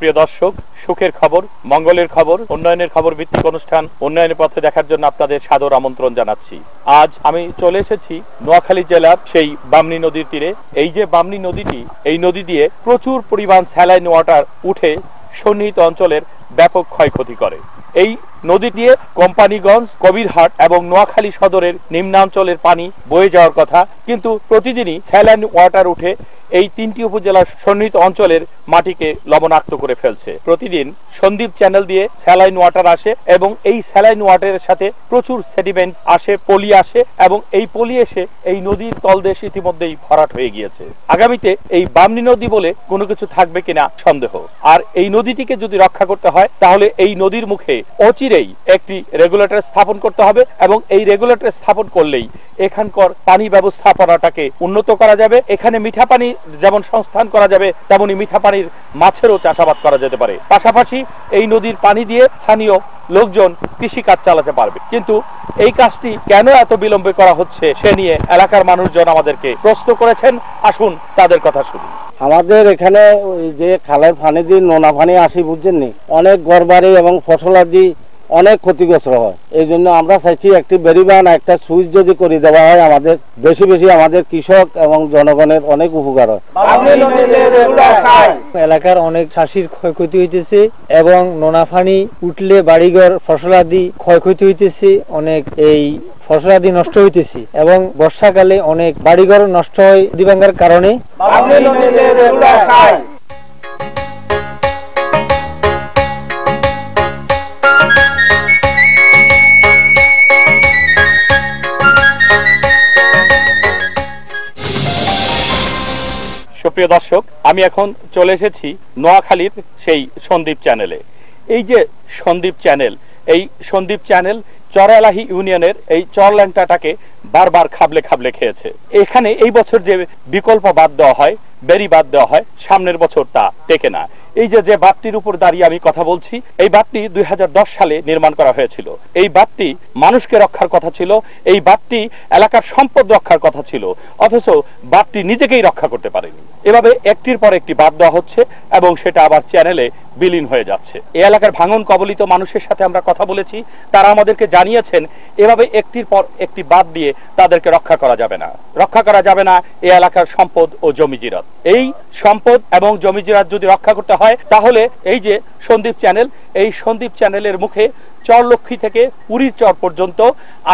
সুপ্রিয় দর্শক, সুখের খবর, মঙ্গলের খবর, উন্নয়নের খবর ভিত্তিক অনুষ্ঠান উন্নয়নের পথে দেখার জন্য আপনাদের সাদর আমন্ত্রণ জানাচ্ছি। আজ আমি চলে এসেছি নোয়াখালী জেলার সেই বামনী নদীর তীরে। এই যে বামনী নদীটি, এই নদী দিয়ে প্রচুর পরিমাণ স্যালাইন ওয়াটার উঠে সন্নিহিত অঞ্চলের ব্যাপক ক্ষয়ক্ষতি করে। এই নদী দিয়ে কোম্পানিগঞ্জ, কবিরহাট এবং নোয়াখালী সদরের নিম্নাঞ্চলের পানি বয়ে যাওয়ার কথা, কিন্তু প্রতিদিনই স্যালাইন ওয়াটার উঠে এই তিনটি উপজেলার সন্নিহিত অঞ্চলের মাটিকে লবণাক্ত করে ফেলছে। প্রতিদিন সন্দ্বীপ চ্যানেল দিয়ে স্যালাইন ওয়াটার আসে এবং এই স্যালাইন ওয়াটারের সাথে প্রচুর সেডিমেন্ট আসে, পলি আসে এবং এই পলি এসে এই নদীর তলদেশ ইতিমধ্যেই ভরাট হয়ে গিয়েছে। আগামীতে এই বামনী নদী বলে কোনো কিছু থাকবে কিনা সন্দেহ। আর এই নদীটিকে যদি রক্ষা করতে হয় তাহলে এই নদীর মুখে অচিরেই একটি রেগুলেটর স্থাপন করতে হবে এবং এই রেগুলেটর স্থাপন করলেই এখানকার পানি ব্যবস্থাপনাটাকে উন্নত করা যাবে। এখানে মিঠা পানি যেমন সংস্থান করা যাবে, তেমনি মিঠা পানির মাছেরও চাষাবাদ করা যেতে পারে। পাশাপাশি এই নদীর পানি দিয়ে স্থানীয় লোকজন কৃষিকাজ চালাতে পারবে। কিন্তু এই কাজটি কেন এত বিলম্বে করা হচ্ছে সে নিয়ে এলাকার মানুষজন আমাদেরকে প্রশ্ন করেছেন। আসুন তাদের কথা শুনি। আমাদের এখানে যে খালের পানি দিয়ে নোনা পানি আসি, বুঝছেন নি, অনেক ঘরবাড়ি এবং ফসলাদি অনেক ক্ষতিগ্রস্ত হয়। এই জন্য আমরা চাইছি একটি বেরিবান, একটা সুইচ যদি করে দেওয়া হয় আমাদের বেশি বেশি আমাদের কৃষক এবং জনগণের অনেক উপকার হয়। এলাকার অনেক চাষির ক্ষয়ক্ষতি হইতেছে এবং নোনা পানি উঠলে বাড়িঘর ফসলাদি ক্ষয়ক্ষতি হইতেছে, অনেক এই ফসলাদি নষ্ট হইতেছে এবং বর্ষাকালে অনেক বাড়িঘর নষ্ট হয় নদী ভাঙ্গার কারণে। সুপ্রিয় দর্শক, আমি এখন চলে এসেছি নোয়াখালীর সেই সন্দ্বীপ চ্যানেলে। এই যে সন্দ্বীপ চ্যানেল, এই সন্দ্বীপ চ্যানেল চরালাহি ইউনিয়নের এই চরল্যাংটাটাকে বারবার খাবলে খাবলে খেয়েছে। এখানে এই বছর যে বিকল্প বাদ দেওয়া হয়, বেরি বাদ দেওয়া হয়, সামনের বছর তা টেকে না। এই যে বাঁধটির উপর দাঁড়িয়ে আমি কথা বলছি, এই বাঁধটি 2010 সালে নির্মাণ করা হয়েছিল। এই বাঁধটি মানুষকে রক্ষার কথা ছিল, এই বাঁধটি এলাকার সম্পদ রক্ষার কথা ছিল, অথচ বাঁধটি নিজেকেই রক্ষা করতে পারেনি। এভাবে একটির পর একটি বাঁধ দেওয়া হচ্ছে এবং সেটা আবার চ্যানেলে বিলীন হয়ে যাচ্ছে। এই এলাকার ভাঙন কবলিত মানুষের সাথে আমরা কথা বলেছি, তারা আমাদেরকে জানিয়েছেন এভাবে একটির পর একটি বাঁধ দিয়ে তাদেরকে রক্ষা করা যাবে না, রক্ষা করা যাবে না এই এলাকার সম্পদ ও জমিজিরাত। এই সম্পদ এবং জমিজিরাত যদি রক্ষা করতে হয় তাহলে এই যে সন্দ্বীপ চ্যানেল, এই সন্দ্বীপ চ্যানেলের মুখে চরলক্ষ্মী থেকে পুরীর চর পর্যন্ত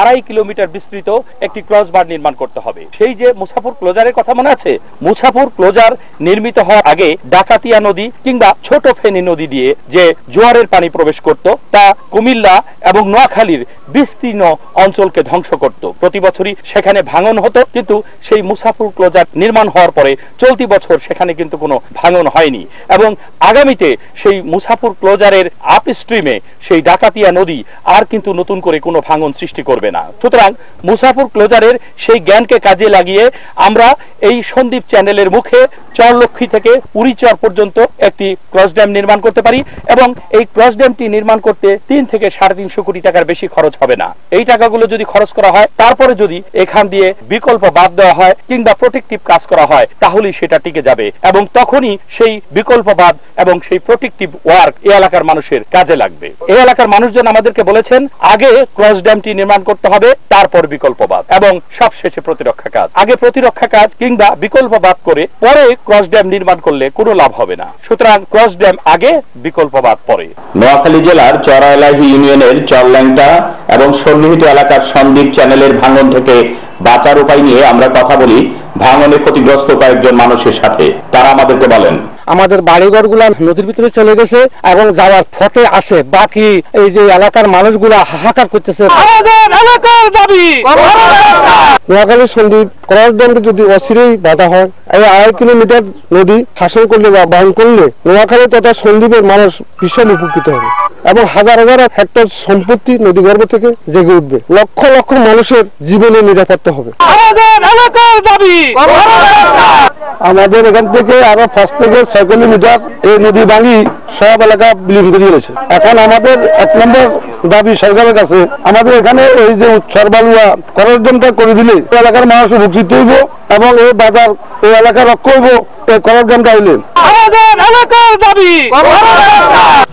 2.5 কিলোমিটার বিস্তৃত একটি ক্রসবার নির্মাণ করতে হবে। সেই যে মুসাফর ক্লোজারের কথা মনে আছে? মুসাফর ক্লোজার নির্মিত হওয়ার আগে ডাকাতিয়া নদী কিংবা ছোট ফেনী নদী দিয়ে যে জোয়ারের পানি প্রবেশ করত তা কুমিল্লা এবং নোয়াখালীর বিস্তীর্ণ অঞ্চলকে ধ্বংস করত। প্রতি বছরই সেখানে ভাঙন হতো, কিন্তু সেই মুসাফর ক্লোজার নির্মাণ হওয়ার পরে চলতি বছর সেখানে কিন্তু কোনো ভাঙন হয়নি এবং আগামীতে সেই মুসাফর ক্লোজারের আপস্ট্রিমে সেই ডাকাতিয়া নদী আর কিন্তু নতুন করে কোনো ভাঙন সৃষ্টি করবে না। সুতরাং মুসাফর ক্লোজারের সেই জ্ঞানকে কাজে লাগিয়ে আমরা এই সন্দ্বীপ চ্যানেলের মুখে চরলক্ষ্মী থেকে পুরীচর পর্যন্ত একটি ক্রস ড্যাম নির্মাণ করতে পারি এবং এই ক্রস ড্যামটি নির্মাণ করতে 3 থেকে 3.5 কোটি টাকার বেশি খরচ হবে না। এই টাকাগুলো যদি খরচ করা হয়, তারপরে যদি এখান দিয়ে বিকল্প বাদ দেওয়া হয় কিংবা প্রোটেক্টিভ কাজ করা হয়, তাহলেই সেটা টিকে যাবে এবং তখনই সেই বিকল্প বাদ এবং সেই প্রোটেক্টিভ ওয়ার্ক এই এলাকার মানুষের কাজে লাগবে। এই এলাকার মানুষজন আমাদেরকে বলেছেন আগে ক্রস ড্যামটি নির্মাণ করতে হবে, তারপর বিকল্প বাদ এবং সবশেষে প্রতিরক্ষা কাজ। আগে প্রতিরক্ষা কাজ কিংবা বিকল্প বাদ করে পরে ক্রস ড্যাম নির্মাণ করলে কোনো লাভ হবে না। সুতরাং ক্রস ড্যাম আগে, বিকল্প বাদ পরে। নোয়াখালী জেলার চরালাহি ইউনিয়নের চরল্যাংটা এবং সন্নিহিত এলাকার সন্দ্বীপ চ্যানেলের ভাঙন থেকে বাঁচার উপায় নিয়ে আমরা কথা বলি ভাঙনে ক্ষতিগ্রস্ত কয়েকজন মানুষের সাথে। তারা আমাদেরকে বলেন, আমাদের বাড়িঘর গুলা নদীর ভিতরে চলে গেছে এবং যাওয়ার পথে আছে, বাকি এই যে এলাকার মানুষগুলা হাহাকার করতেছে। নোয়াখালী সন্দ্বীপ ক্রস ড্যামটি যদি অচিরেই বাধা হয়, এই 2.5 কিলোমিটার নদী শাসন করলে বা বাহন করলে নোয়াখালী তথা সন্দ্বীপের মানুষ ভীষণ উপকৃত হবে এবং হাজার হাজার হেক্টর সম্পত্তি নদীগর্ভ থেকে জেগে উঠবে। লক্ষ লক্ষ মানুষের জীবনের নিরাপত্তা হবে। আমাদের এখান থেকে আরো 5 থেকে 6 কিলোমিটার এই নদী ভাঙি সব এলাকা বিলীন করে দিয়েছে। এখন আমাদের 1 নম্বর দাবি সরকারের কাছে, আমাদের এখানে এই যে উৎসর বালুয়া ক্রস ড্যামটা করে দিলে এলাকার মানুষ উপকৃত হইব এবং এই বাজার এই এলাকা রক্ষা হইব এই করার ড্যামটা হইলে আমাদের এলাকার দাবি।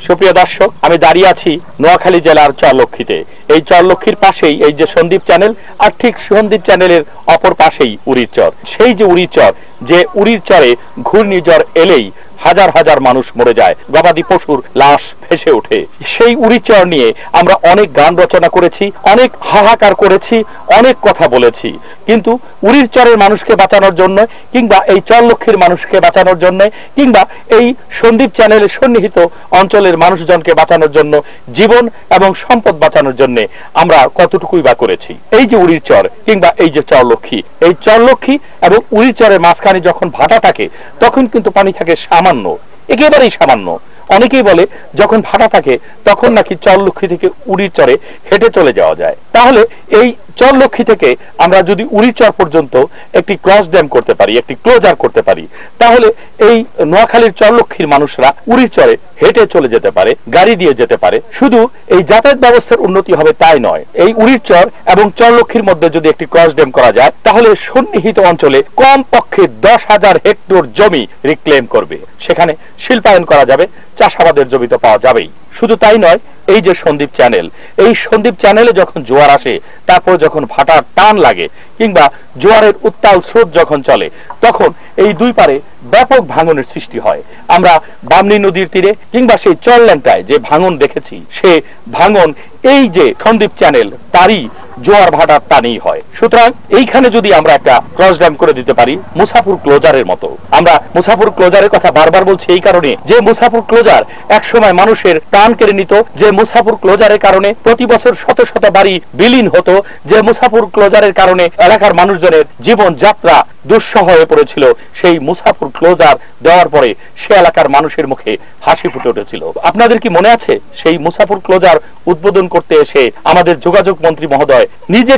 সুপ্রিয় দর্শক, আমি দাঁড়িয়ে আছি নোয়াখালী জেলার চরলক্ষ্মীতে। এই চরলক্ষ্মীর পাশেই এই যে সন্দ্বীপ চ্যানেল, আর ঠিক সন্দ্বীপ চ্যানেলের অপর পাশেই উড়ির চর। সেই যে উড়ির চর, যে উড়ির চরে ঘূর্ণিঝড় এলেই হাজার হাজার মানুষ মরে যায়, গবাদি পশুর লাশ ভেসে ওঠে। সেই উড়িচর নিয়ে আমরা অনেক গান রচনা করেছি, অনেক হাহাকার করেছি, অনেক কথা বলেছি, কিন্তু উড়ির চরের মানুষকে বাঁচানোর জন্য, কিংবা এই চরলক্ষ্মীর মানুষকে বাঁচানোর জন্য, কিংবা এই সন্দ্বীপ চ্যানেলের সন্নিহিত অঞ্চলের মানুষজনকে বাঁচানোর জন্য, জীবন এবং সম্পদ বাঁচানোর জন্য আমরা কতটুকুই বা করেছি। এই যে উড়ির চর কিংবা এই যে চরলক্ষ্মী, এই চরলক্ষ্মী এবং উড়ির চরের মাঝখানে যখন ভাটা থাকে তখন কিন্তু পানি থাকে সামান্য, একেবারেই সামান্য। অনেকেই বলে যখন ভাটা থাকে তখন নাকি চরলক্ষ্মী থেকে উড়ির চরে হেঁটে চলে যাওয়া যায়। তাহলে এই চরলক্ষ্মী থেকে আমরা যদি উড়ির চর পর্যন্ত একটি ক্রস ড্যাম করতে পারি, একটি ক্লোজার করতে পারি, তাহলে এই নোয়াখালীর চরলক্ষ্মীর মানুষরা উড়ির চরে হেঁটে চলে যেতে পারে, গাড়ি দিয়ে যেতে পারে। শুধু এই যাতায়াত ব্যবস্থার উন্নতি হবে তাই নয়, এই উড়ির চর এবং চরলক্ষ্মীর মধ্যে যদি একটি ক্রস ড্যাম করা যায় তাহলে সন্নিহিত অঞ্চলে কমপক্ষে 10,000 হেক্টর জমি রিক্লেম করবে। সেখানে শিল্পায়ন করা যাবে, চাষাবাদের জমি তো পাওয়া যাবেই। শুধু তাই নয়, এই যে সন্দ্বীপ চ্যানেল, এই সন্দ্বীপ চ্যানেলে যখন জোয়ার আসে, তারপর যখন ভাটার টান লাগে কিংবা জোয়ারের উত্তাল স্রোত যখন চলে, তখন এই দুই পারে ব্যাপক ভাঙনের সৃষ্টি হয়। আমরা বামনী নদীর তীরে কিংবা সেই চরল্যান্টায় যে ভাঙন দেখেছি, সে ভাঙন এই যে সন্দ্বীপ চ্যানেল তারই জোয়ার ভাটার টানেই হয়। সুতরাং এইখানে যদি আমরা একটা ক্রস ড্যাম করে দিতে পারি মুসাফুর ক্লোজারের মতো। আমরা মুসাফুর ক্লোজারের কথা বারবার বলছি এই কারণে যে মুসাফুর ক্লোজার একসময় মানুষের প্রাণ কেড়ে নিত, যে মুসাফুর ক্লোজারের কারণে প্রতি বছর শত শত বাড়ি বিলীন হতো, যে মুসাফুর ক্লোজারের কারণে এলাকার মানুষজনের জীবন যাত্রা দুঃসহ হয়ে পড়েছিল, সেই মুসাফুর ক্লোজার দেওয়ার পরে সে এলাকার মানুষের মুখে হাসি ফুটে উঠেছিল। আপনাদের কি মনে আছে সেই মুসাফুর ক্লোজার উদ্বোধন করতে এসে আমাদের যোগাযোগ মন্ত্রী মহোদয় নিজে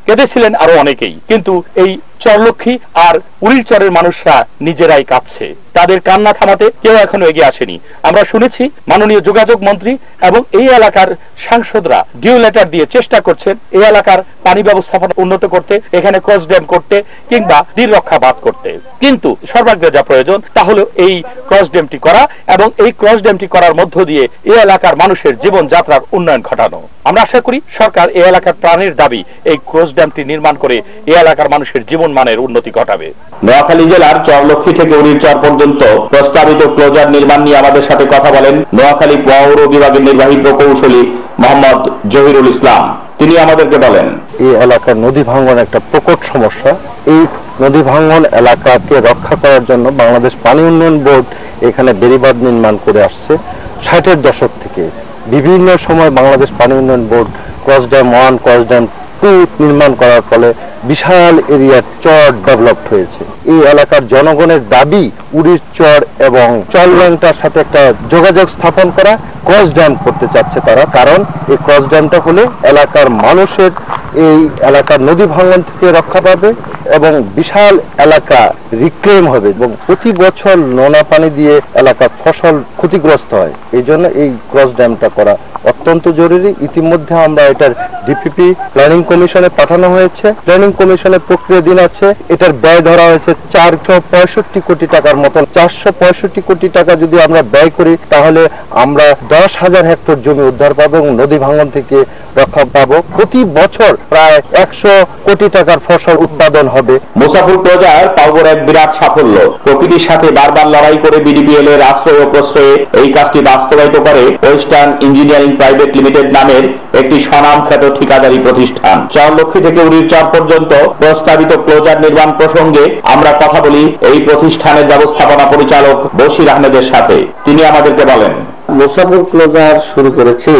কেঁদেছিলেন আরো অনেকেই, কিন্তু এই চরলক্ষ্মী আর উড়ির চরের মানুষরা নিজেরাই কাঁদছে। তাদের কান্না থামাতে কেউ এখনো এগিয়ে আসেনি। আমরা শুনেছি মাননীয় যোগাযোগ মন্ত্রী এবং এই এলাকার সাংসদরা ডিউ লেটার দিয়ে চেষ্টা করছেন এই এলাকার পানি ব্যবস্থাপনা উন্নত করতে, এখানে ক্রস ড্যাম করতে কিংবা তীর রক্ষা বাঁধ করতে। কিন্তু সর্বাগ্রে যা প্রয়োজন তা হলো এই ক্রস ড্যামটি করা এবং এই ক্রস ড্যামটি করার মধ্য দিয়ে এই এলাকার মানুষের জীবন যাত্রার উন্নয়ন ঘটানো। আমরা আশা করি সরকার এই এলাকার প্রাণের দাবি এই ক্রস ড্যামটি নির্মাণ করে এই এলাকার মানুষের জীবন মানের উন্নতি ঘটাবে। নোয়াখালী জেলার চরলক্ষ্মী থেকে উড়ির চর পর্যন্ত প্রস্তাবিত ক্লোজার নির্মাণ নিয়ে আমাদের সাথে কথা বলেন নোয়াখালী পৌর বিভাগের নির্বাহী প্রকৌশলী মোহাম্মদ জহিরুল ইসলাম। তিনি আমাদেরকে বলেন, এই এলাকার নদী ভাঙ্গন একটা প্রকট সমস্যা। এই নদী ভাঙ্গন এলাকাকে রক্ষা করার জন্য বাংলাদেশ পানি উন্নয়ন বোর্ড এখানে বেড়িবাঁধ নির্মাণ করে আসছে 60-এর দশক থেকে। বিভিন্ন সময় বাংলাদেশ পানি উন্নয়ন board cross dam 1, cross dam 2 নির্মাণ করার ফলে বিশাল এরিয়ার চর ডেভেলপড হয়েছে। এই এলাকার জনগণের দাবি উড়ির চর এবং চরল্যাংটার সাথে একটা যোগাযোগ স্থাপন করা, ক্রস ড্যাম করতে চাচ্ছে তারা। কারণ এই ক্রস ড্যামটা হলে এলাকার মানুষের এই এলাকার নদী ভাঙ্গন থেকে রক্ষা পাবে এবং বিশাল এলাকা রিক্লেম হবে এবং প্রতি বছর নোনা পানি দিয়ে এলাকার ফসল ক্ষতিগ্রস্ত হয়। এই জন্য এই ক্রস ড্যামটা করা অত্যন্ত জরুরি। ইতিমধ্যে আমরা এটার ডিপিপি প্ল্যানিং কমিশনে পাঠানো হয়েছে। প্ল্যানিং কমিশনের প্রক্রিয়াধীন আছে। এটার ব্যয় ধরা হয়েছে 465 কোটি টাকার মতন। 465 কোটি টাকা যদি আমরা ব্যয় করি তাহলে আমরা 10,000 হেক্টর জমি উদ্ধার পাবো এবং নদী ভাঙ্গন থেকে রক্ষা পাবো। প্রতি বছর প্রায় 100 কোটি টাকার ফসল উৎপাদন হবে। মুসাফুর ক্লোজার পাওয়ার এক বিরাট সাফল্য। প্রকৃতির সাথে বারবার লড়াই করে বিডিপিএল এর আশ্রয় ও প্রশ্রয়ে এই কাজটি বাস্তবায়িত করে ওয়েস্টার্ন ইঞ্জিনিয়ারিং প্রাইভেট লিমিটেড নামের একটি স্বনামখ্যাত ঠিকাদারি প্রতিষ্ঠান। চরলক্ষ্মী থেকে উড়ির চর পর্যন্ত প্রস্তাবিত ক্লোজার নির্মাণ প্রসঙ্গে আমরা কথা বলি এই প্রতিষ্ঠানের ব্যবস্থাপনা পরিচালক বশির আহমেদের সাথে। তিনি আমাদেরকে বলেন, মুসাফুর ক্লোজার শুরু করেছি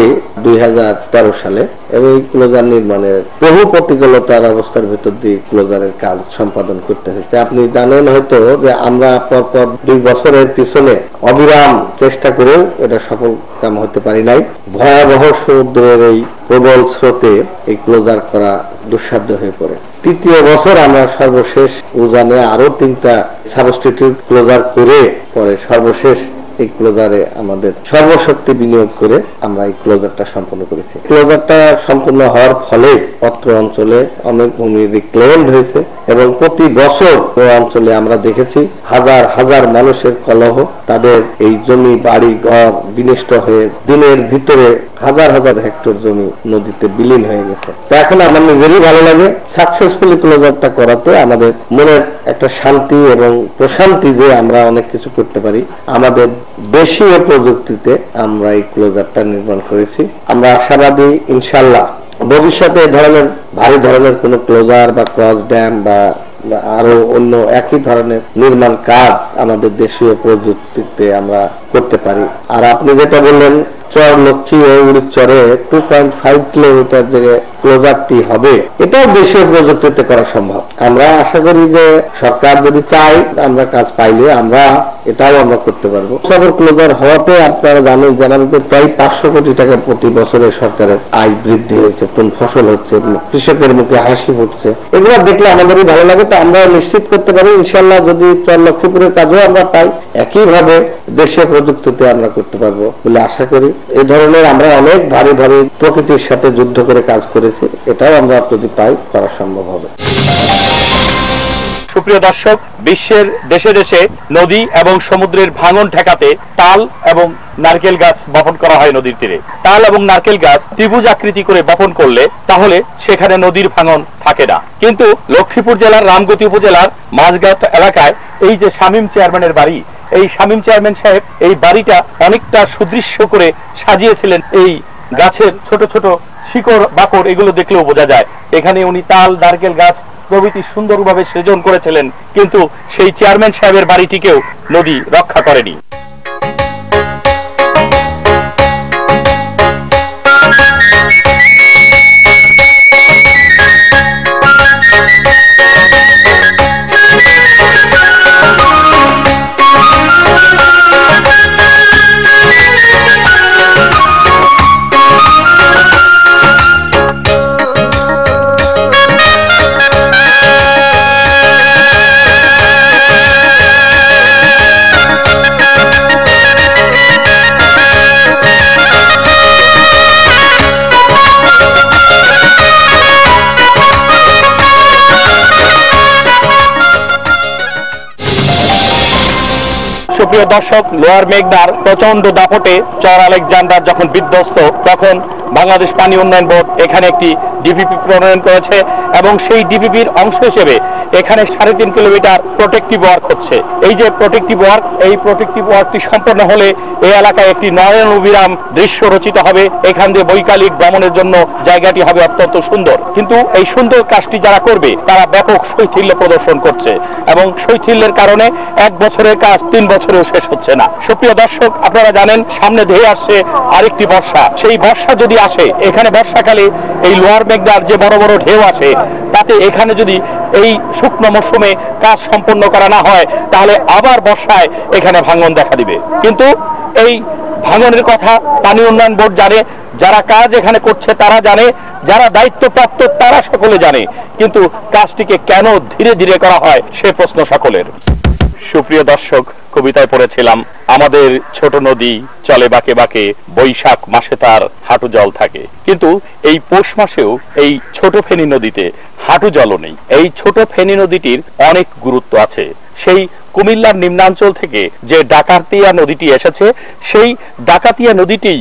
2013 সালে এবং এই ক্লোজার নির্মাণের বহু প্রতিকূলতার অবস্থার ভেতর দিয়ে ক্লোজারের কাজ সম্পাদন করতে হয়েছে। আপনি জানেন হয়তো যে আমরা পরপর 2 বছরের পিছনে অবিরাম চেষ্টা করেও এটা সফল কাম হতে পারি নাই। ভয়াবহ সমুদ্রের এই প্রবল স্রোতে এই ক্লোজার করা দুঃসাধ্য হয়ে পড়ে। 3য় বছর আমরা সর্বশেষ উজানে আরো 3টা সাবস্টিটিউট ক্লোজার করে পরে সর্বশেষ এই ক্লোজারে আমাদের সর্বশক্তি বিনিয়োগ করে আমরা এই ক্লোজারটা সম্পন্ন করেছি। ক্লোজারটা সম্পূর্ণ হওয়ার ফলে অত্র অঞ্চলে অনেক ভূমি রিক্লেমড হয়েছে এবং প্রতি বছর ওই অঞ্চলে আমরা দেখেছি হাজার হাজার মানুষের কলহ, তাদের এই জমি বাড়ি ঘর বিনষ্ট হয়ে দিনের ভিতরে হাজার হাজার হেক্টর জমি নদীতে বিলীন হয়ে গেছে। তো এখন আমার নিজেরই ভালো লাগে সাকসেসফুলি ক্লোজারটা করাতে, আমাদের মনের একটা শান্তি এবং প্রশান্তি যে আমরা অনেক কিছু করতে পারি। আমাদের দেশীয় প্রযুক্তিতে আমরা এই ক্লোজারটা নির্মাণ করেছি। আমরা আশাবাদী ইনশাল্লাহ ভবিষ্যতে এই ধরনের ভারী ধরনের কোন ক্লোজার বা ক্রস ড্যাম বা আরো অন্য একই ধরনের নির্মাণ কাজ আমাদের দেশীয় প্রযুক্তিতে আমরা করতে পারি। আর আপনি যেটা বললেন চর লক্ষ্মী ও উড়িচরে 2.5 কিলোমিটার যে ক্লোজারটি হবে, এটাও দেশীয় প্রযুক্তিতে করা সম্ভব। আমরা আশা করি যে সরকার যদি চায়, আমরা কাজ পাইলে এটাও আমরা করতে পারবো। সাগর ক্লোজার হওয়াতে আপনারা জানেন প্রায় 500 কোটি টাকা প্রতি বছরে সরকারের আয় বৃদ্ধি হয়েছে, কোন ফসল হচ্ছে, কৃষকের মুখে হাসি ফুটছে, এগুলো দেখলে আমাদেরই ভালো লাগে। তো আমরা নিশ্চিত করতে পারি ইনশাল্লাহ যদি চর লক্ষ্মীপুরের কাজও আমরা পাই, একইভাবে দেশীয় প্রযুক্তিতে আমরা করতে পারবো বলে আশা করি। এই ধরনের আমরা অনেক ভারী ভারী প্রকৃতির সাথে যুদ্ধ করে কাজ করেছি, এটাও আমরা যদি পাই করা সম্ভব হবে। সুপ্রিয় দর্শক, বিশ্বের দেশে দেশে নদী এবং সমুদ্রের ভাঙন ঠেকাতে তাল এবং নারকেল গাছ বপন করা হয় নদীর তীরে। তাল এবং নারকেল গাছ ত্রিভুজ আকৃতি করে বপন করলে তাহলে সেখানে নদীর ভাঙন থাকে না। কিন্তু লক্ষ্মীপুর জেলার রামগতি উপজেলার মাঝঘাট এলাকায় এই যে শামীম চেয়ারম্যানের বাড়ি, এই শামীম চেয়ারম্যান সাহেব এই বাড়িটা অনেকটা সুদৃশ্য করে সাজিয়েছিলেন। এই গাছের ছোট ছোট শিকড় বাকড় এগুলো দেখলেও বোঝা যায় এখানে উনি তাল নারকেল গাছ প্রভৃতি সুন্দরভাবে সৃজন করেছিলেন, কিন্তু সেই চেয়ারম্যান সাহেবের বাড়িটিকেও নদী রক্ষা করেনি। সুপ্রিয় দর্শক, লোয়ার মেঘনার প্রচন্ড দাপটে চর আলেকজান্ডার যখন বিধ্বস্ত, তখন বাংলাদেশ পানি উন্নয়ন বোর্ড এখানে একটি ডিপিপি প্রণয়ন করেছে এবং সেই ডিপিপির অংশ হিসেবে এখানে 3.5 কিলোমিটার প্রোটেক্টিভ ওয়ার্ক হচ্ছে। এই যে প্রোটেক্টিভ ওয়ার্ক, এই প্রোটেক্টিভ ওয়ার্কটি সম্পন্ন হলে এই এলাকায় একটি নয়ন অভিরাম দৃশ্য রচিত হবে। এখান দিয়ে বৈকালিক ভ্রমণের জন্য জায়গাটি হবে অত্যন্ত সুন্দর। কিন্তু এই সুন্দর কাজটি যারা করবে তারা ব্যাপক শৈথিল্য প্রদর্শন করছে এবং শৈথিল্যের কারণে 1 বছরের কাজ 3 বছরেও শেষ হচ্ছে না। সুপ্রিয় দর্শক, আপনারা জানেন সামনে ধেয়ে আসছে আরেকটি বর্ষা। সেই বর্ষা যদি আসে, এখানে বর্ষাকালে এই লোয়ার মেঘনার যে বড় বড় ঢেউ আসে, তাতে এখানে যদি এই শুকনো মৌসুমে কাজ সম্পন্ন করা না হয় তাহলে আবার বর্ষায় এখানে ভাঙন দেখা দিবে। কিন্তু এই ভাঙনের কথা পানি উন্নয়ন বোর্ড জানে, যারা কাজ এখানে করছে তারা জানে, যারা দায়িত্বপ্রাপ্ত তারা সকলে জানে, কিন্তু কাজটিকে কেন ধীরে ধীরে করা হয় সে প্রশ্ন সকলের। সুপ্রিয় দর্শক, কবিতায় পড়েছিলাম আমাদের ছোট নদী চলে বাঁকে বাঁকে, বৈশাখ মাসে তার হাঁটু জল থাকে। কিন্তু এই পৌষ মাসেও এই ছোট ফেনী নদীতে হাঁটু জলও নেই। এই ছোট ফেনী নদীটির অনেক গুরুত্ব আছে। সেই কুমিল্লার নিম্নাঞ্চল থেকে যে ডাকাতিয়া নদীটি এসেছে, সেই ডাকাতিয়া নদীটি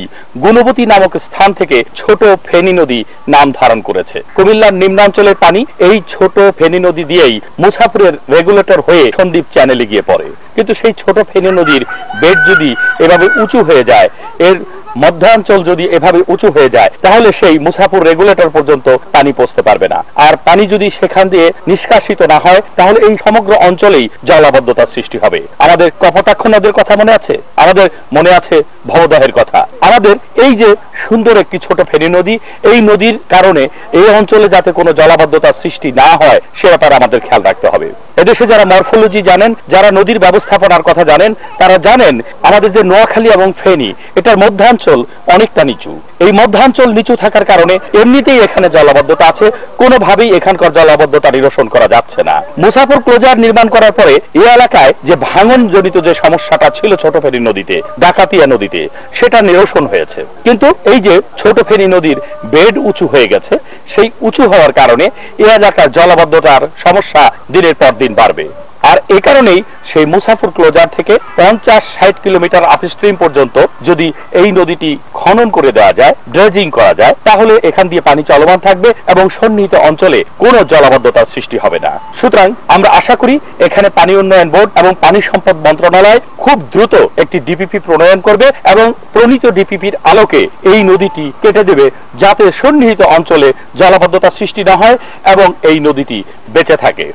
গুণবতী নামক স্থান থেকে ছোট ফেনী নদী নাম ধারণ করেছে। কুমিল্লার নিম্নাঞ্চলের পানি এই ছোট ফেনী নদী দিয়েই মুছাপুরের রেগুলেটর হয়ে সন্দ্বীপ চ্যানেলে গিয়ে পড়ে। কিন্তু সেই ছোট ফেনী নদীর বেড যদি এভাবে উঁচু হয়ে যায়, এর মধ্যাঞ্চল যদি এভাবে উঁচু হয়ে যায়, তাহলে সেই মুছাপুর রেগুলেটর পর্যন্ত পানি পৌঁছতে পারবে না। আর পানি যদি সেখান দিয়ে নিষ্কাশিত না হয় তাহলে এই সমগ্র অঞ্চলেই জলাবদ্ধতার সৃষ্টি হবে। আমাদের কপোতাক্ষ নদীর কথা মনে আছে, আমাদের মনে আছে ভবদহের কথা। আমাদের এই যে সুন্দর একটি ছোট ফেনী নদী, এই নদীর কারণে এই অঞ্চলে যাতে কোনো জলাবদ্ধতার সৃষ্টি না হয় সে ব্যাপারে আমাদের খেয়াল রাখতে হবে। এদেশে যারা মরফোলজি জানেন, যারা নদীর ব্যবস্থাপনার কথা জানেন, তারা জানেন আমাদের যে নোয়াখালী এবং ফেনী, এটার মধ্যাঞ্চল অনেকটা নিচু। এই মধ্যাঞ্চল নিচু থাকার কারণে এমনিতেই এখানে জলাবদ্ধতা আছে, কোনোভাবেই এখানকার জলাবদ্ধতা নিরসন করা যাচ্ছে না। মুসাফর ক্লোজার নির্মাণ করার পরে এই এলাকায় যে ভাঙন জনিত যে সমস্যাটা ছিল ছোট ফেনী নদীতে, ডাকাতিয়া নদীতে, সেটা নিরসন হয়েছে। কিন্তু এই যে ছোট ফেনী নদীর বেড উঁচু হয়ে গেছে, সেই উঁচু হওয়ার কারণে এই এলাকার জলাবদ্ধতার সমস্যা দিনের পর দিন বাড়বে। আর এ কারণেই সেই মুসাফর ক্লোজার থেকে 50-60 কিলোমিটার আপস্ট্রিম পর্যন্ত যদি এই নদীটি খনন করে দেওয়া যায়, ড্রেজিং করা যায়, তাহলে এখান দিয়ে পানি চলমান থাকবে এবং সন্নিহিত অঞ্চলে কোনো জলাবদ্ধতার সৃষ্টি হবে না। সুতরাং আমরা আশা করি এখানে পানি উন্নয়ন বোর্ড এবং পানি সম্পদ মন্ত্রণালয় খুব দ্রুত একটি ডিপিপি প্রণয়ন করবে এবং প্রণীত ডিপিপির আলোকে এই নদীটি কেটে দেবে, যাতে সন্নিহিত অঞ্চলে জলাবদ্ধতার সৃষ্টি না হয় এবং এই নদীটি বেঁচে থাকে।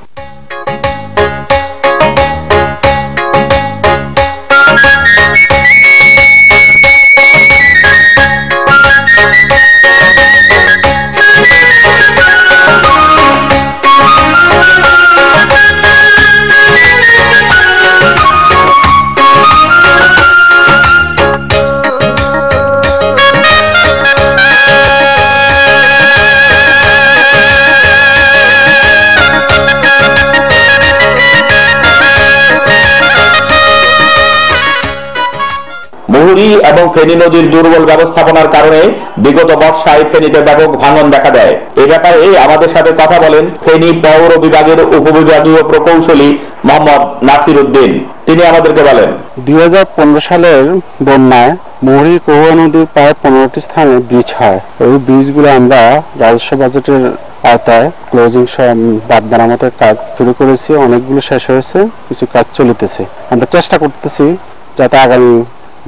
মুহুরী এবং ফেনী নদীর দুর্বল ব্যবস্থাপনার কারণে বিগত বর্ষায় ফেনীতে ব্যাপক ভাঙন দেখা দেয়। এ ব্যাপারে আমাদের সাথে কথা বলেন ফেনী পৌর বিভাগের উপবিভাগীয় প্রকৌশলী মোহাম্মদ নাসির উদ্দিন। তিনি আমাদেরকে বলেন, 2015 সালের বন্যায় মুহুরী কহুয়া নদীর প্রায় 15টি স্থানে ব্রিজ হয়। ওই ব্রিজগুলো আমরা রাজস্ব বাজেটের আওতায় ক্লোজিং বাঁধ মেরামতের কাজ শুরু করেছি। অনেকগুলো শেষ হয়েছে, কিছু কাজ চলিতেছে। আমরা চেষ্টা করতেছি যাতে আগামী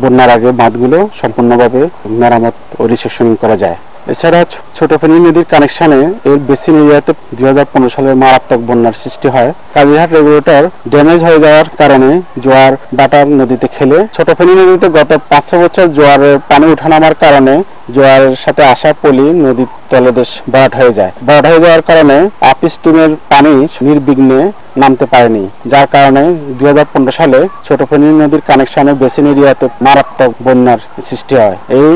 বন্যার আগে বাঁধগুলো সম্পূর্ণভাবে মেরামত ও রিসেকশনিং করা যায়। এছাড়া ছোট ফেনী নদীর কানেকশনে এর বেসিন এরিয়াতে 2015 সালে মারাত্মক বন্যার সৃষ্টি হয়। কাজিরহাট রেগুলেটর ড্যামেজ হয়ে যাওয়ার কারণে জোয়ার বাটার নদীতে খেলে ছোট ফেনী নদীতে গত 5 বছর জোয়ারের পানি উঠানামার কারণে জোয়ারের সাথে আসা পলি নদীর তলদেশ ভরাট হয়ে যায়। ভরাট হয়ে যাওয়ার কারণে আপস্ট্রিমের পানি নির্বিঘ্নে নামতে পারেনি, যার কারণে 2015 সালে ছোট ফেনী নদীর কানেকশনে বেসিন এরিয়াতে মারাত্মক বন্যার সৃষ্টি হয়। এই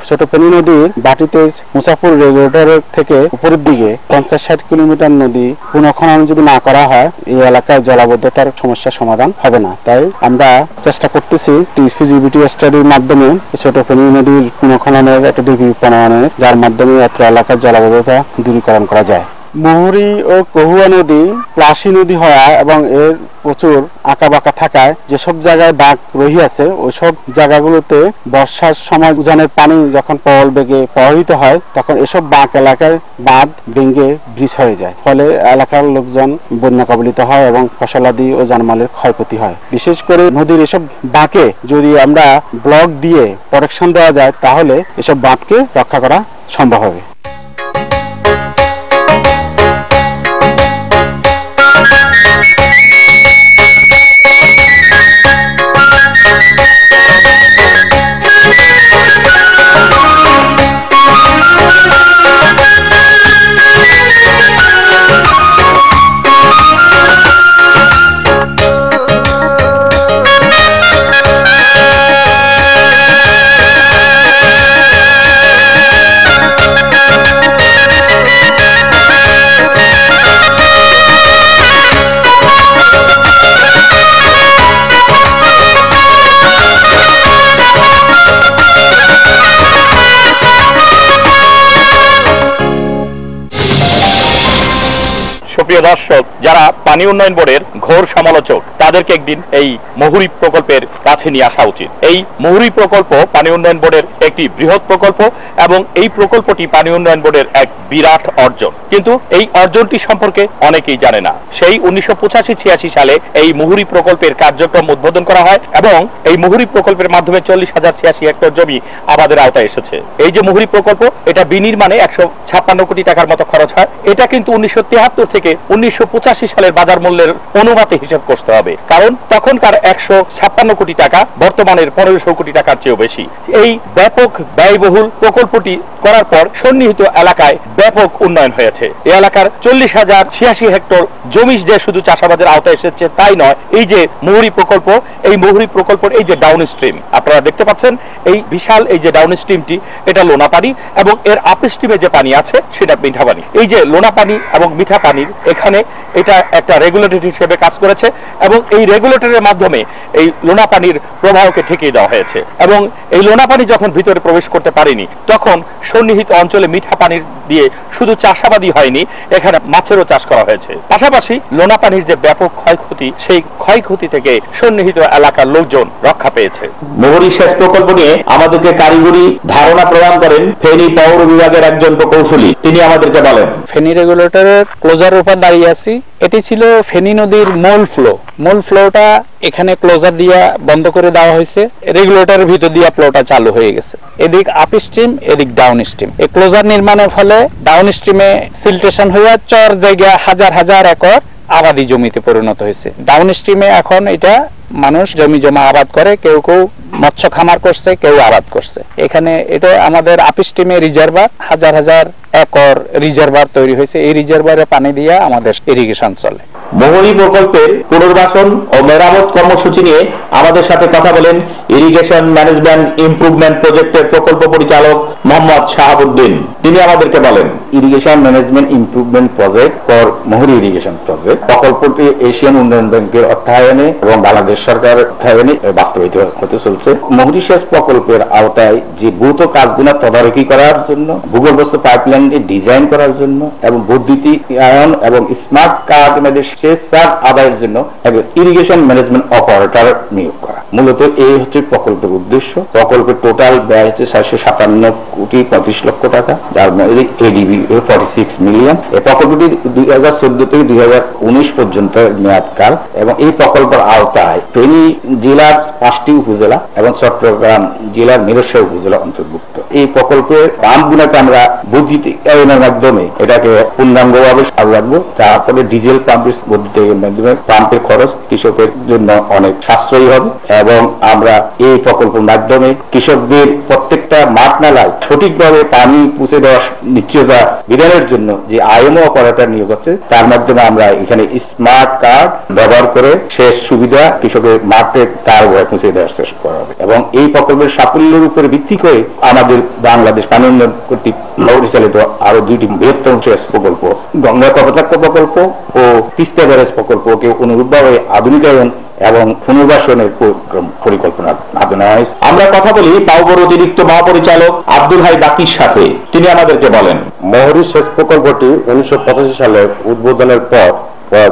ছোট ফেনী নদীর বাটিতে মুসাফর রেগুলেটরের থেকে উপরের দিকে 50-60 কিলোমিটার নদী পুনঃখনন যদি না করা হয়, এই এলাকায় জলাবদ্ধতার সমস্যার সমাধান হবে না। তাই আমরা চেষ্টা করতেছি ফিজিবিলিটি স্টাডির মাধ্যমে ছোট ফেনী নদীর পুনঃখননের একটা ডিপি প্রণয়নের, যার মাধ্যমে এত এলাকার জলাবদ্ধতা দূরীকরণ করা যায়। মুহুরী ও কহুয়া নদী প্লাসী নদী হওয়া এবং এর প্রচুর আঁকা বাঁকা থাকায় যেসব জায়গায় বাঁক রহিয়াছে ওইসব জায়গাগুলোতে বর্ষার সময় উজানের পানি যখন প্রবল বেগে প্রবাহিত হয়, তখন এসব বাঁক এলাকায় বাঁধ ভেঙে ব্রিজ হয়ে যায়। ফলে এলাকার লোকজন বন্যা কবলিত হয় এবং ফসলাদি ও জানমালের ক্ষয়ক্ষতি হয়। বিশেষ করে নদীর এসব বাঁকে যদি আমরা ব্লক দিয়ে প্রোটেকশন দেওয়া যায়, তাহলে এসব বাঁধকে রক্ষা করা সম্ভব হবে। সুপ্রিয় দর্শক, যারা পানি উন্নয়ন বোর্ডের ঘোর সমালোচক, তাদেরকে একদিন এই মুহুরী প্রকল্পের কাছে নিয়ে আসা উচিত। এই মুহুরী প্রকল্প পানি উন্নয়ন বোর্ডের একটি বৃহৎ প্রকল্প এবং এই প্রকল্পটি পানি উন্নয়ন বোর্ডের এক বিরাট অর্জন। কিন্তু এই অর্জনটি সম্পর্কে অনেকেই জানে না। সেই 1985-86 সালে এই মুহুরী প্রকল্পের কার্যক্রম উদ্বোধন করা হয় এবং এই মুহুরী প্রকল্পের মাধ্যমে 40,086 হেক্টর জমি আবাদের আওতায় এসেছে। এই যে মুহুরী প্রকল্প, এটা বিনির্মাণে 156 কোটি টাকার মতো খরচ হয়। এটা কিন্তু 1973 থেকে 1985 সালের বাজার মূল্যের অনুপাতে হিসাব করতে হবে, কারণ তখনকার 156 কোটি টাকা বর্তমানের 1500 কোটি টাকার চেয়েও বেশি। এই ব্যাপক ব্যয়বহুল প্রকল্পটি করার পর সন্নিহিত এলাকায় ব্যাপক উন্নয়ন হয়েছে। এই এলাকার 40,086 হেক্টর জমি যে শুধু চাষাবাদের আওতায় এসেছে তাই নয়, এই যে মুহুরী প্রকল্প, এই মুহুরী প্রকল্পের এই যে ডাউন স্ট্রিম আপনারা দেখতে পাচ্ছেন, এই বিশাল এই যে ডাউন স্ট্রিমটি এটা লোনা পানি এবং এর আপ স্ট্রিমে যে পানি আছে সেটা মিঠা পানি। এই যে লোনা পানি এবং মিঠা পানির এখানে এটা একটা রেগুলেটর হিসেবে কাজ করেছে এবং এই রেগুলেটরের মাধ্যমে এই লোনা পানির প্রবাহকে ঠেকিয়ে দেওয়া হয়েছে এবং এই লোনা পানি যখন ভিতরে প্রবেশ করতে পারেনি তখন সন্নিহিত অঞ্চলে মিঠা পানির দিয়ে শুধু চাষাবাদই হয়নি, এখানে মাছেরও চাষ করা হয়েছে। পাশাপাশি লোনা পানির যে ব্যাপক ক্ষয়ক্ষতি, সেই ক্ষয়ক্ষতি থেকে সন্নিহিত এলাকার লোকজন রক্ষা পেয়েছে। মুহুরী সেচ প্রকল্প নিয়ে আমাদেরকে কারিগরি ধারণা প্রদান করেন ফেনী পৌর বিভাগের একজন প্রকৌশলী। তিনি আমাদেরকে বলেন, ফেনী রেগুলেটরের ক্লোজার উপর দাঁড়িয়ে আছি। এটি ছিল ফেনী নদীর মূল ফ্লোটা এখানে ক্লোজার দিয়া বন্ধ করে দেওয়া হয়েছে, রেগুলেটরের ভিতর দিয়া ফ্লোটা চালু হয়ে গেছে। এদিক আপ স্ট্রিম, এদিক ডাউন স্ট্রিম। এই ক্লোজার নির্মাণের ফলে ডাউন স্ট্রিমে সিলটেশন হয়ে চর জায়গা হাজার হাজার একর আবাদি জমিতে পরিণত হয়েছে। ডাউন স্ট্রিমে এখন এটা মানুষ জমি জমা আবাদ করে, কেউ কেউ মৎস্য খামার করছে, কেউ আবাদ করছে। এখানে এটা আমাদের আপ স্ট্রিমে রিজার্ভার, হাজার হাজার একর রিজার্ভার তৈরি হয়েছে। এই রিজার্ভারে পানি দিয়ে আমাদের ইরিগেশন চলে। মুহুরী প্রকল্পের পুনর্বাসন ও মেরামত কর্মসূচি নিয়ে আমাদের সাথে কথা বলেন ইরিগেশন ম্যানেজমেন্ট ইমপ্রুভমেন্ট প্রজেক্টের প্রকল্প পরিচালক মোহাম্মদ শাহাবুদ্দিন। তিনি আমাদেরকে বলেন, irrigation management improvement project for Muhuri irrigation project প্রকল্পটি এশিয়ান উন্নয়ন ব্যাংকের অর্থায়নে এবং বাংলাদেশ সরকারের অর্থায়নে বাস্তবায়িত হতে চলছে। মুহুরী সেচ প্রকল্পের আওতায় যে ভৌত কাজগুলো তদারকি করার জন্য, ভূগর্ভস্থ পাইপলাইন ডিজাইন করার জন্য এবং বৈদ্যুতিকায়ন এবং স্মার্ট কার্ড সেচ চার্জ আদায়ের জন্য ইরিগেশন ম্যানেজমেন্ট অপারেটর নিয়োগ করা। মূলত এই হচ্ছে প্রকল্পের উদ্দেশ্য। প্রকল্পের টোটাল ব্যয় হচ্ছে 457 কোটি 35 লক্ষ টাকা, যার মধ্যে এডিবি 46 মিলিয়ন। এই প্রকল্পটি 2014 থেকে 2019 পর্যন্ত মেয়াদকাল এবং এই প্রকল্পের আওতায় ফেনী জেলার 5টি উপজেলা এবং চট্টগ্রাম জেলার মিরসরাই উপজেলা অন্তর্ভুক্ত। এই প্রকল্পের পাম্পগুলোকে আমরা বৈদ্যুতিকায়নের মাধ্যমে এটাকে পূর্ণাঙ্গভাবে চালু রাখবো। তারপরে ডিজেল পাম্পের মাধ্যমে পাম্পের খরচ কৃষকের জন্য অনেক সাশ্রয়ী হবে এবং আমরা এই প্রকল্পের মাধ্যমে কৃষকদের প্রত্যেকটা মাঠ নালায় সঠিকভাবে পানি পৌঁছে দেওয়ার নিশ্চয়তা বিধানের জন্য যে আইএমও অপারেটর নিয়োগ হচ্ছে, তার মাধ্যমে আমরা এখানে স্মার্ট কার্ড ব্যবহার করে সেচ সুবিধা কৃষকের মাঠে তার ঘরে পৌঁছে দেওয়ার চেষ্টা করা হবে। এবং এই প্রকল্পের সাফল্যের উপরে ভিত্তি করে আমাদের বাংলাদেশ পানি উন্নয়ন কর্তৃক পরিচালিত আরো 2টি বৃহত্তম সেচ প্রকল্প, গঙ্গা কপোতাক্ষ প্রকল্প ও তিস্তা ব্যারেজ প্রকল্পকে অনুরূপভাবে আধুনিকায়ন এবং পুনর্বাসনের পরিকল্পনা হাতে নেওয়া হয়েছে। আমরা কথা বলি পাউবর অতিরিক্ত মহাপরিচালক আব্দুল হাই বাকির সাথে। তিনি আমাদেরকে বলেন, মুহুরী সেচ প্রকল্পটি 1985 সালে উদ্বোধনের পর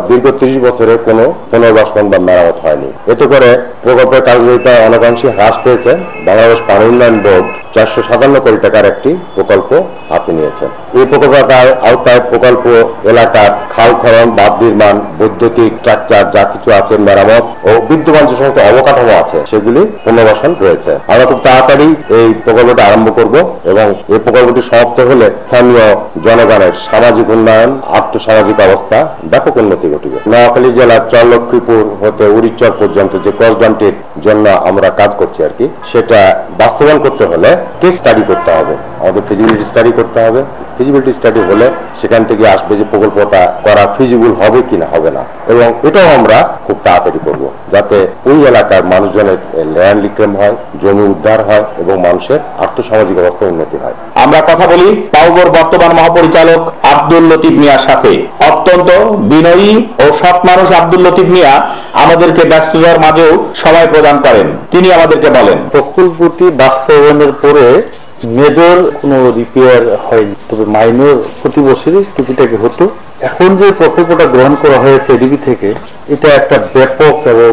দীর্ঘ 30 বছরে কোনো পুনর্বাসন বা মেরামত হয়নি। এতে করে প্রকল্পের কার্যকারিতা অনেকাংশে হ্রাস পেয়েছে। বাংলাদেশ পানি উন্নয়ন বোর্ড 457 কোটি টাকার একটি প্রকল্প হাতে নিয়েছে। এই প্রকল্পের আওতায় প্রকল্প এলাকার খাল খনন, বাঁধ নির্মাণ, বৈদ্যুতিক স্ট্রাকচার যা কিছু আছে মেরামত ও বিদ্যমান যে সমস্ত অবকাঠামো আছে সেগুলি পুনর্বাসন রয়েছে। আমরা খুব তাড়াতাড়ি এই প্রকল্পটি আরম্ভ করব এবং এই প্রকল্পটি সমাপ্ত হলে স্থানীয় জনগণের সামাজিক উন্নয়ন, আর্থসামাজিক অবস্থা ব্যাপক উন্নতি ঘটবে। নোয়াখালী জেলার চরলক্ষ্মীপুর হতে উড়িচর পর্যন্ত যে ক্রসডামটির জন্য আমরা কাজ করছি আর কি, সেটা বাস্তবায়ন করতে হলে কেস স্টাডি করতে হবে, আমাদের ফিজিবিলিটি স্টাডি করতে হবে। ফিজিবিলিটি স্টাডি হলে সেখান থেকে আসবে যে প্রকল্পটা করা ফিজিবল হবে কিনা হবে না, এবং এটাও আমরা খুব তাড়াতাড়ি করব যাতে ওই এলাকার মানুষজনের ল্যান্ড রিক্লেম হয়, জমি উদ্ধার হয় এবং মানুষের আর্থসামাজিক অবস্থা উন্নতি হয়। আমরা কথা বলি পাউবর বর্তমান মহাপরিচালক আব্দুল লতিফ মিয়ার সাথে। অত্যন্ত বিনয়ী ও সৎ মানুষ আব্দুল লতিফ মিয়া আমাদেরকে ব্যস্ততার মাঝেও সময় প্রদান করেন। তিনি আমাদেরকে বলেন, প্রকল্পটি বাস্তবায়নের পরে মেজর কোনো রিপেয়ার হয়নি, তবে মাইনর প্রতি বছরই টুকিটাকি হতো। এখন যে প্রকল্পটা গ্রহণ করা হয়েছে এডিবি থেকে, এটা একটা ব্যাপক এবং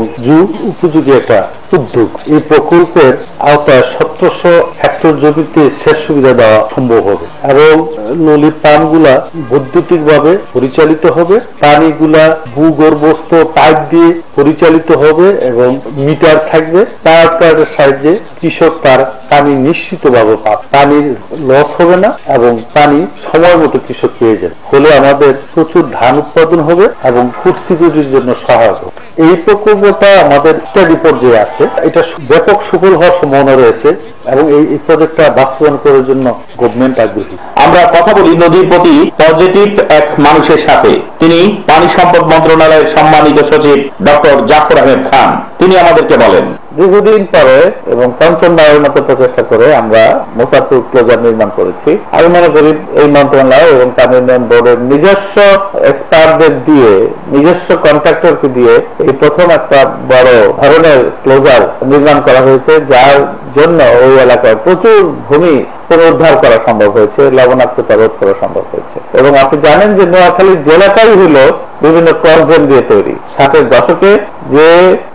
উপযোগী একটা উদ্যোগ। এই প্রকল্পের আওতায় 1700 হেক্টর জমিতে সেচ সুবিধা দেওয়া সম্ভব হবে এবং নলির পাম্পগুলা বৈদ্যুতিক ভাবে পরিচালিত হবে। পানিগুলা ভূগর্ভস্থ পাইপ দিয়ে পরিচালিত হবে এবং মিটার থাকবে। পাওয়ার কার্ডের সাহায্যে কৃষক তার পানি নিশ্চিত ভাবে পাবে, পানির লস হবে না এবং পানি সময় মতো কৃষক পেয়ে যাবে। ফলে আমাদের প্রচুর ধান উৎপাদন হবে এবং ফুড সিকিউরিটির জন্য সহায়ক হবে। এই প্রকল্পটা আমাদের স্টাডি পর্যায়ে আছে, এটা ব্যাপক সফল হওয়ার সম্ভাবনা রয়েছে এবং এই প্রজেক্টটা বাস্তবায়ন করার জন্য গভর্নমেন্ট আগ্রহী। আমরা কথা বলি নদীর প্রতি পজিটিভ এক মানুষের সাথে। তিনি পানি সম্পদ মন্ত্রণালয়ের সম্মানিত সচিব ডক্টর জাফর আহমেদ খান। তিনি আমাদেরকে বলেন, দীর্ঘদিন পরে এবং কাঞ্চনজঙ্ঘার মতো প্রচেষ্টা করে আমরা মুসাফির ক্লোজার নির্মাণ করেছি। আমি মনে করি এই মন্ত্রণালয় এবং পানি উন্নয়ন বোর্ডের নিজস্ব এক্সপার্টদের দিয়ে, নিজস্ব কন্ট্রাক্টরকে দিয়ে এই প্রথম একটা বড় ধরনের ক্লোজার নির্মাণ করা হয়েছে, যার জন্য ওই এলাকায় প্রচুর ভূমি পুনরুদ্ধার করা সম্ভব হয়েছে, লবণাক্ততা রোধ করা সম্ভব হয়েছে। এবং আপনি জানেন যে নোয়াখালী জেলাটাই হলো বিভিন্ন ক্রস ড্যাম দিয়ে তৈরি। 60-এর দশকে যে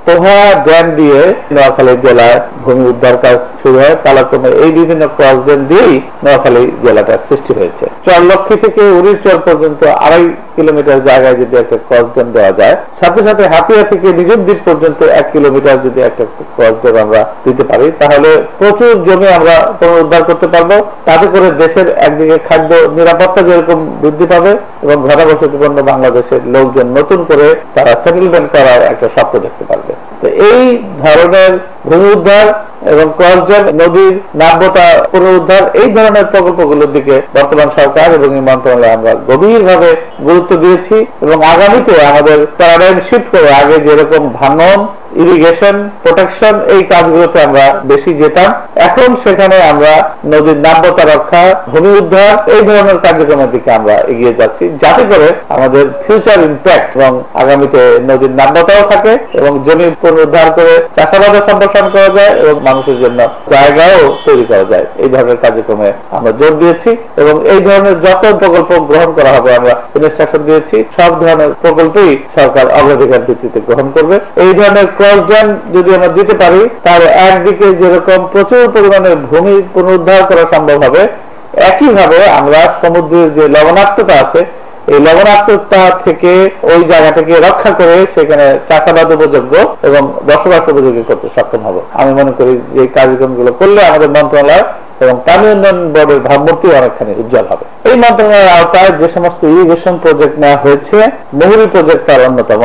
পোহা ড্যাম দিয়ে নোয়াখালী জেলায় ভূমি উদ্ধার কাজ শুরু হয়, কালক্রমে এই বিভিন্ন ক্রস ড্যাম দিয়েই নোয়াখালী জেলাটা সৃষ্টি হয়েছে। চরলক্ষ্মী থেকে উড়িরচর পর্যন্ত 2.5 কিলোমিটার জায়গায় যদি একটা ক্রস ড্যাম দেওয়া যায়, সাথে সাথে হাতিয়া থেকে নিজুম দ্বীপ পর্যন্ত 1 কিলোমিটার যদি একটা ক্রস ড্যাম আমরা দিতে পারি, তাহলে প্রচুর জমি আমরা পুনরুদ্ধার করতে পারবো। তাতে করে দেশের একদিকে খাদ্য নিরাপত্তা যেরকম বৃদ্ধি পাবে এবং ঘনবসতিপূর্ণ বাংলাদেশের লোকজন নতুন করে তারা সেটেলমেন্ট করার একটা স্বপ্ন দেখতে পারবে। তো এই ধরনের ভূমি উদ্ধার এবং ক্রস ড্যাম, নদীর নাব্যতা পুনরুদ্ধার, এই ধরনের প্রকল্পগুলোর দিকে বর্তমান সরকার এবং এই মন্ত্রণালয়ে আমরা গভীরভাবে গুরুত্ব দিয়েছি এবং আগামীতে আমাদের প্যারাডাইম শিফট করে আগে যেরকম ভাঙন, ইরিগেশন, প্রোটেকশন এই কাজগুলোতে আমরা বেশি যেতাম, এখন সেখানে আমরা নদীর নাব্যতা রক্ষা, ভূমি উদ্ধার এই ধরনের কার্যক্রমের দিকে আমরা এগিয়ে যাচ্ছি, যাতে করে আমাদের ফিউচার ইম্প্যাক্ট এবং আগামীতে নদীর নাব্যতাও থাকে এবং জমি পুনরুদ্ধার করে চাষাবাদে সম্প্রসারণ করা যায় এবং মানুষের জন্য জায়গাও তৈরি করা যায়। এই ধরনের কার্যক্রমে আমরা জোর দিয়েছি এবং এই ধরনের যত প্রকল্প গ্রহণ করা হবে আমরা ইনস্ট্রাকশন দিয়েছি, সব ধরনের প্রকল্পই সরকার অগ্রাধিকার ভিত্তিতে গ্রহণ করবে। এই ধরনের ক্রস ড্যাম যদি আমরা দিতে পারি, তাহলে একদিকে যেরকম প্রচুর পরিমাণে ভূমি পুনরুদ্ধার করা সম্ভব হবে, একইভাবে আমরা সমুদ্রের যে লবণাক্ততা আছে, এই লবণাক্ততা থেকে ওই জায়গাটাকে রক্ষা করে সেখানে চাষাবাদ উপযোগ্য এবং বসবাস উপযোগী করতে সক্ষম হব। আমি মনে করি যে কার্যক্রমগুলো করলে আমাদের মন্ত্রণালয় এবং পানি উন্নয়ন বোর্ডের ভাবমূর্তি অনেকখানি উজ্জ্বল হবে। এই মন্ত্রণালয়ের আওতায় যে সমস্ত ইরিগেশন প্রজেক্ট নেওয়া হয়েছে, মুহুরী প্রজেক্ট তার অন্যতম।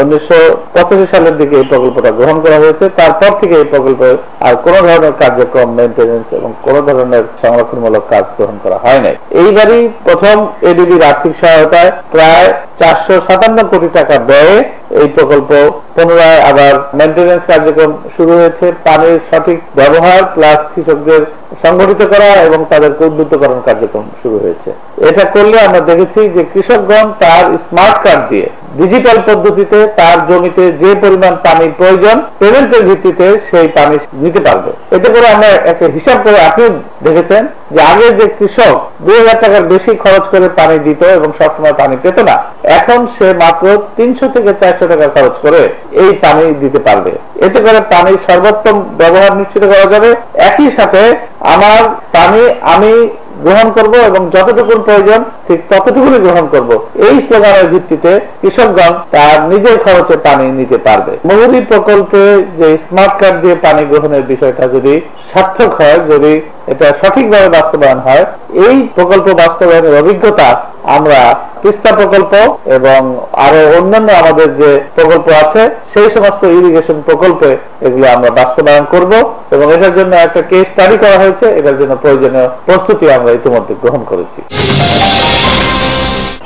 1985 সালের দিকে এই প্রকল্পটা গ্রহণ করা হয়েছে। তারপর থেকে এই প্রকল্পে আর কোন ধরনের কার্যক্রম, মেইনটেনেন্স এবং কোন ধরনের সংরক্ষণমূলক কাজ গ্রহণ করা হয় নাই। এইবারই প্রথম এডিবির আর্থিক সহায়তায় প্রায় 457 কোটি টাকা ব্যয়ে এই প্রকল্প পুনরায় আবার মেইনটেনেন্স কার্যক্রম শুরু হয়েছে। পানির সঠিক ব্যবহার প্লাস কৃষকদের সংগঠিত করা এবং তাদেরকে উদ্বুদ্ধকরণ কার্যক্রম শুরু হয়েছে। এটা করলে আমরা দেখেছি যে কৃষকগণ তার স্মার্ট কার্ড দিয়ে ডিজিটাল পদ্ধতিতে তার জমিতে যে পরিমাণ পানির প্রয়োজন পেমেন্টের ভিত্তিতে সেই পানি নিতে পারবে। এতে করে আমরা একটা হিসাব করে, আপনি দেখেছেন যে আগে যে কৃষক 2000 টাকার বেশি খরচ করে পানি দিত এবং সবসময় পানি পেত না, এখন সে মাত্র 300 থেকে 400 টাকা খরচ করে এই পানি দিতে পারবে। এতে করে পানির সর্বোত্তম ব্যবহার নিশ্চিত করা যাবে। একই সাথে আমার পানি আমি গ্রহণ করব এবং যতটুকু প্রয়োজন ঠিক ততটুকুই গ্রহণ করব, এই স্লোগানের ভিত্তিতে কৃষকগণ তার নিজের খরচে পানি নিতে পারবে। মুহুরী প্রকল্পে যে স্মার্ট কার্ড দিয়ে পানি গ্রহণের বিষয়টা যদি সার্থক হয়, যদি এটা সঠিকভাবে বাস্তবায়ন হয়, এই প্রকল্প বাস্তবায়নের অভিজ্ঞতা আমরা তিস্তা প্রকল্প এবং আরো অন্যান্য আমাদের যে প্রকল্প আছে সেই সমস্ত ইরিগেশন প্রকল্পে এগুলো আমরা বাস্তবায়ন করব এবং এটার জন্য একটা কেস স্টাডি করা হয়েছে। এটার জন্য প্রয়োজনীয় প্রস্তুতি আমরা ইতিমধ্যে গ্রহণ করেছি।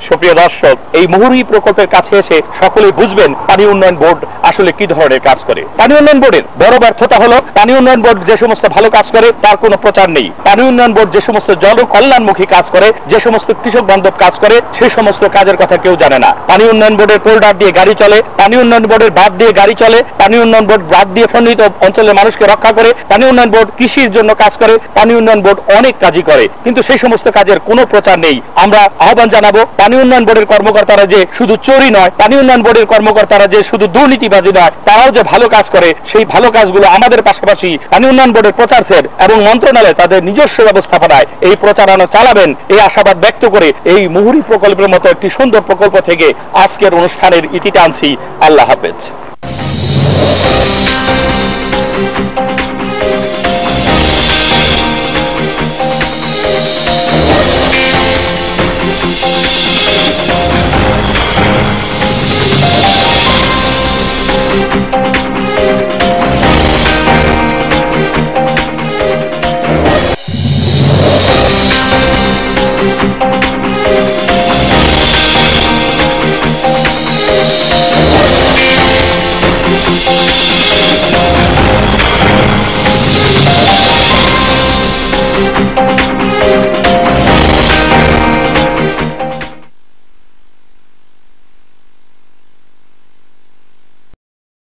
সুপ্রিয় দর্শক, এই মুহুরী প্রকল্পের কাছে এসে সকলেই বুঝবেন পানি উন্নয়ন বোর্ড আসলে কি ধরনের কাজ করে। পানি উন্নয়ন বোর্ডের বড় ব্যর্থতা হলো পানি উন্নয়ন বোর্ড যে সমস্ত ভালো কাজ করে তার কোনো প্রচার নেই। পানি উন্নয়ন বোর্ড যে সমস্ত জনকল্যাণমুখী কাজ করে, যে সমস্ত কৃষক বান্ধব কাজ করে, সেই সমস্ত কাজের কথা কেউ জানে না। পানি উন্নয়ন বোর্ডের পোল্ডার দিয়ে গাড়ি চলে, পানি উন্নয়ন বোর্ডের বাঁধ দিয়ে গাড়ি চলে, পানি উন্নয়ন বোর্ড বাঁধ দিয়ে ফন্ডিত অঞ্চলের মানুষকে রক্ষা করে, পানি উন্নয়ন বোর্ড কৃষির জন্য কাজ করে, পানি উন্নয়ন বোর্ড অনেক কাজই করে, কিন্তু সেই সমস্ত কাজের কোনো প্রচার নেই। আমরা আহ্বান জানাবো পানি উন্নয়ন বোর্ডের কর্মকর্তারা যে শুধু চোরই নয়, পানি উন্নয়ন বোর্ডের কর্মকর্তারা যে শুধু দুর্নীতিবাজি নয়, তারাও যে ভালো কাজ করে, সেই ভালো কাজগুলো আমাদের পাশাপাশি পানি উন্নয়ন বোর্ডের প্রচার সেল এবং মন্ত্রণালয় তাদের নিজস্ব ব্যবস্থাপনায় এই প্রচারণা চালাবেন, এই আশাবাদ ব্যক্ত করে এই মুহুরী প্রকল্পের মতো একটি সুন্দর প্রকল্প থেকে আজকের অনুষ্ঠানের ইতি টানছি। আল্লাহ হাফেজ।